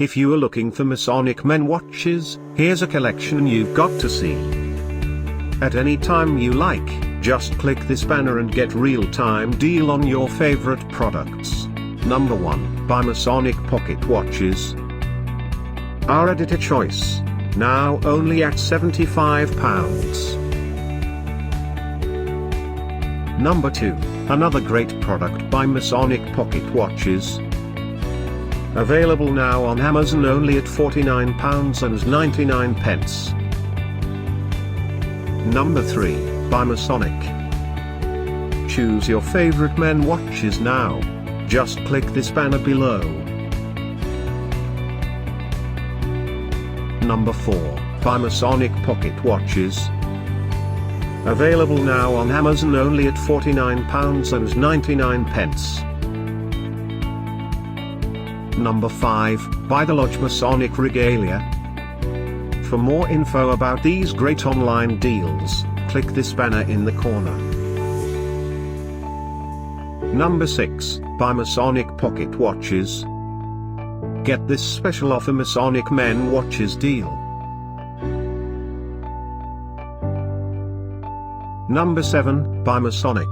If you are looking for Masonic men watches, here's a collection you've got to see. At any time you like, just click this banner and get real-time deal on your favorite products. Number 1, by Masonic Pocket Watches. Our editor choice. Now only at £75. Number 2, another great product by Masonic Pocket Watches. Available now on Amazon only at £49.99. Number 3, by Masonic. Choose your favorite men watches now. Just click this banner below. Number 4, by Masonic Pocket Watches. Available now on Amazon only at £49.99. Number 5, by the Lodge Masonic Regalia. For more info about these great online deals, click this banner in the corner. Number 6, by Masonic Pocket Watches. Get this special offer Masonic Men Watches deal. Number 7, by Masonic.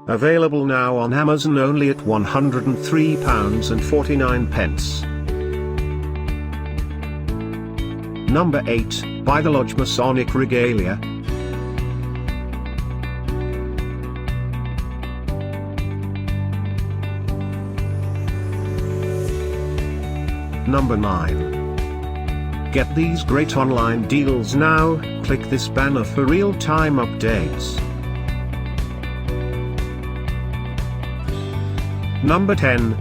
Available now on Amazon only at £103.49. Number 8, by the Lodge Masonic Regalia. Number 9. Get these great online deals now, click this banner for real-time updates. Number 10,